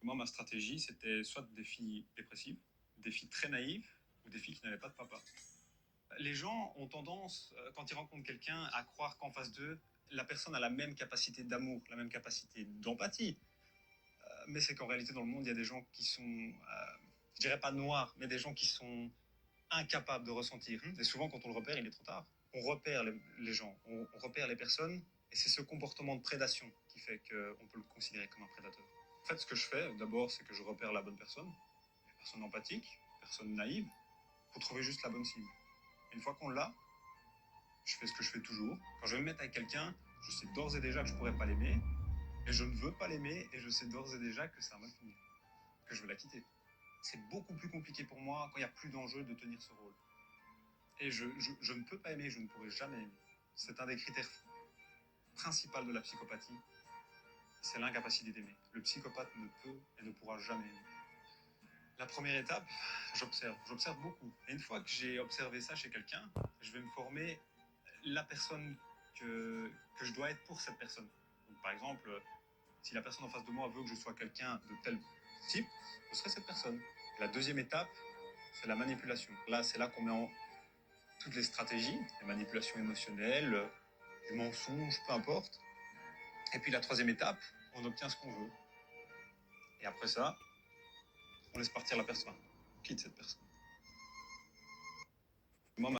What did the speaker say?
Moi, ma stratégie, c'était soit des filles dépressives, des filles très naïves ou des filles qui n'avaient pas de papa. Les gens ont tendance, quand ils rencontrent quelqu'un, à croire qu'en face d'eux, la personne a la même capacité d'amour, la même capacité d'empathie. Mais c'est qu'en réalité, dans le monde, il y a des gens qui sont, je dirais pas noirs, mais des gens qui sont incapables de ressentir. Et souvent, quand on le repère, il est trop tard. On repère les gens, on repère les personnes, et c'est ce comportement de prédation qui fait qu'on peut le considérer comme un prédateur. En fait, ce que je fais, d'abord, c'est que je repère la bonne personne, la personne empathique, la personne naïve, pour trouver juste la bonne cible. Une fois qu'on l'a, je fais ce que je fais toujours. Quand je vais me mettre avec quelqu'un, je sais d'ores et déjà que je pourrais pas l'aimer, et je ne veux pas l'aimer, et je sais d'ores et déjà que ça va mal finir, que je veux la quitter. C'est beaucoup plus compliqué pour moi quand il n'y a plus d'enjeu de tenir ce rôle. Et je ne peux pas aimer, je ne pourrai jamais aimer. C'est un des critères principaux de la psychopathie, c'est l'incapacité d'aimer. Le psychopathe ne peut et ne pourra jamais aimer. La première étape, j'observe beaucoup. Et une fois que j'ai observé ça chez quelqu'un, je vais me former la personne que je dois être pour cette personne. Donc, par exemple, si la personne en face de moi veut que je sois quelqu'un de tel type, je serai cette personne. La deuxième étape, c'est la manipulation. Là, c'est là qu'on met en toutes les stratégies, les manipulations émotionnelles, du mensonge, peu importe. Et puis la troisième étape, on obtient ce qu'on veut. Et après ça, on laisse partir la personne. On quitte cette personne.